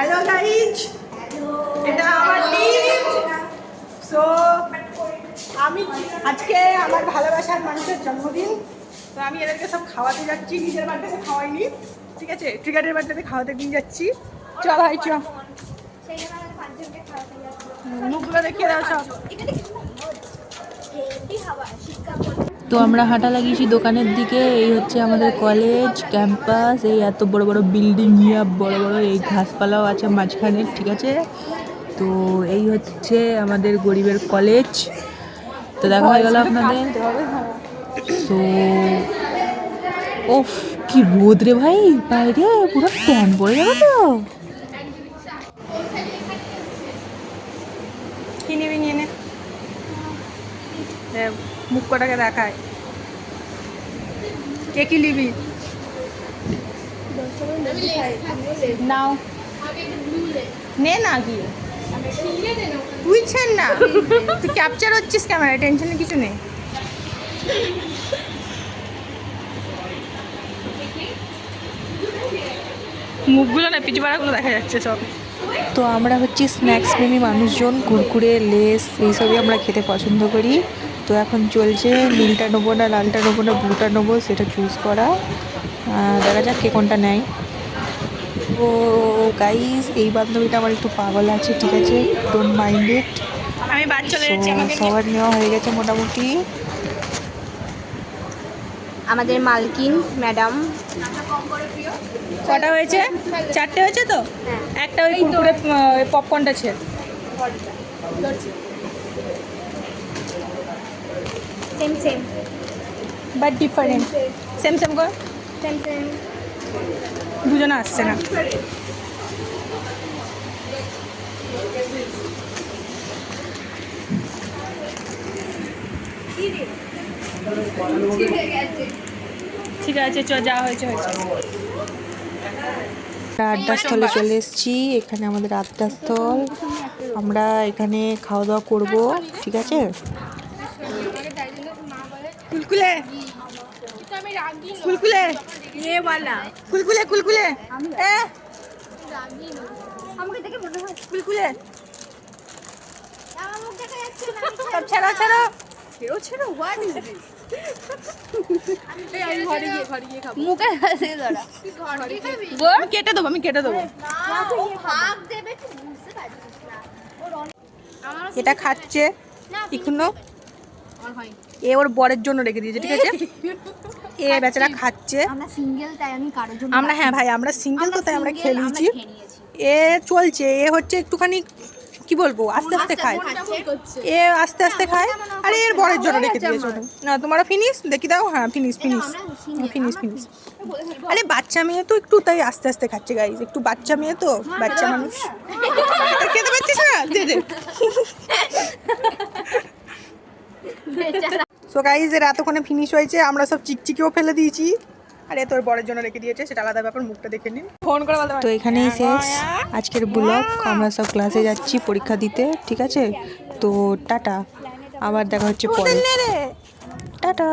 Hello guys, এটা আমার team. So আমি আজকে আমার ভালোবাসার মানুষের জন্মদিন, তো আমি এদেরকে সব খাওয়াতে যাচ্ছি। নিজের বাড়িতে খাওয়াইনি, ঠিক আছে, ট্রিগারের বাড়িতে খাওয়াতে নিয়ে যাচ্ছি। চল ভাই চ, মুখগুলো দেখিয়ে দাও সব। তো আমরা হাঁটা লাগিয়েছি দোকানের দিকে। এই হচ্ছে আমাদের কলেজ ক্যাম্পাস। এই এত বড় বড় বিল্ডিং, ইয়া বড় বড়, এই ঘাসপালাও আছে মাঝখানে, ঠিক আছে। তো এই হচ্ছে আমাদের গরিবের কলেজ। তো দেখা হয়ে গেল আপনাদের। তো ওফ কি রোদ রে ভাই, বাইরে পুরো ট্যান পড়ে যাবে তো। কি নিবি নিয়ে নে, মুখ কটাকে দেখায়। কে কি নিবি নাও, নে না গিয়ে বুঝছেন না, তুই ক্যাপচার হচ্ছিস ক্যামেরায়, টেনশনের কিছু নেই। মুখগুলো না, পিছু পাড়াগুলো দেখা যাচ্ছে সব। তো আমরা হচ্ছে স্ন্যাক্স প্রেমী মানুষজন, কুরকুরে লেস এইসবই আমরা খেতে পছন্দ করি। তো এখন চলছে নীলটা নেবো না লালটা নেবো না ব্লুটা নেবো, সেটা চুজ করা। দেখা যাক কে কোনটা নেয়। ও গাইস, এই বান্ধবীটা আমার একটু পাগল আছে, ঠিক আছে, ডোন্ট মাইন্ড ইট। আমি বাদ চলে যাচ্ছি, আমাকে সবার নেওয়া হয়ে গেছে মোটামুটি। আমাদের মালকিন ম্যাডাম। কটা হয়েছে? চারটে হয়েছে তো, একটা ওই কুরকুরে পপকর্নটা ছিল। Same same but different, same same কর, সেম সেম। দুজনে আসছে না। ঠিক আছে চ, যা হয়েছে হয়েছে। আড্ডাস্থলে চলে এসেছি। এখানে আমাদের আড্ডাস্থল, আমরা এখানে খাওয়া দাওয়া করবো, ঠিক আছে। কুলকুলে কুলকুলে কুলকুলে কুলকুলে আমাকে দেখে মনে হয় কুলকুলে আমার মুখ দেখা যাচ্ছে না। সব ছাড়া ছাড়া। মুখে হাসি ধরা। আমি কেটে দেবো, আমি কেটে দেবো। ও ভাগ দেবে, তুই বুঝতে পারছিস না। এটা খাচ্ছে এখনো, এ ওর বরের জন্য রেখে দিয়েছে, ঠিক আছে। এ বেচারা খাচ্ছে। আমরা সিঙ্গেল, তাই আমি কারোর জন্য আমরা, হ্যাঁ ভাই, আমরা সিঙ্গেল তো তাই আমরা খেয়ে নিয়েছি। এ চলছে, এ হচ্ছে একটুখানি কি বলবো, আস্তে আস্তে খায়, এ আস্তে আস্তে খায়। আরে এর বরের জন্য রেখে দিয়েছে ওটা। না তোমার ফিনিশ দেখি দাও, হ্যাঁ ফিনিশ ফিনিশ ফিনিশ ফিনিশ। আরে বাচ্চা মেয়ে তো একটু তাই আস্তে আস্তে খাচ্ছে গাইজ, একটু বাচ্চা মেয়ে তো, বাচ্চা মানুষ। খেতে পাচ্ছিস না, দে দে। সো গাইজ এর এতক্ষণে ফিনিশ হয়েছে, আমরা সব চিকচিকেও ফেলে দিয়েছি। আরে তোর বরের জন্য রেখে দিয়েছে, সেটা আলাদা ব্যাপার, মুখটা দেখে নিন। ফোন করে বলতে তো এখানেই শেষ আজকের ব্লগ। আমরা সব ক্লাসে যাচ্ছি পরীক্ষা দিতে, ঠিক আছে। তো টাটা, আবার দেখা হচ্ছে পরে, টাটা।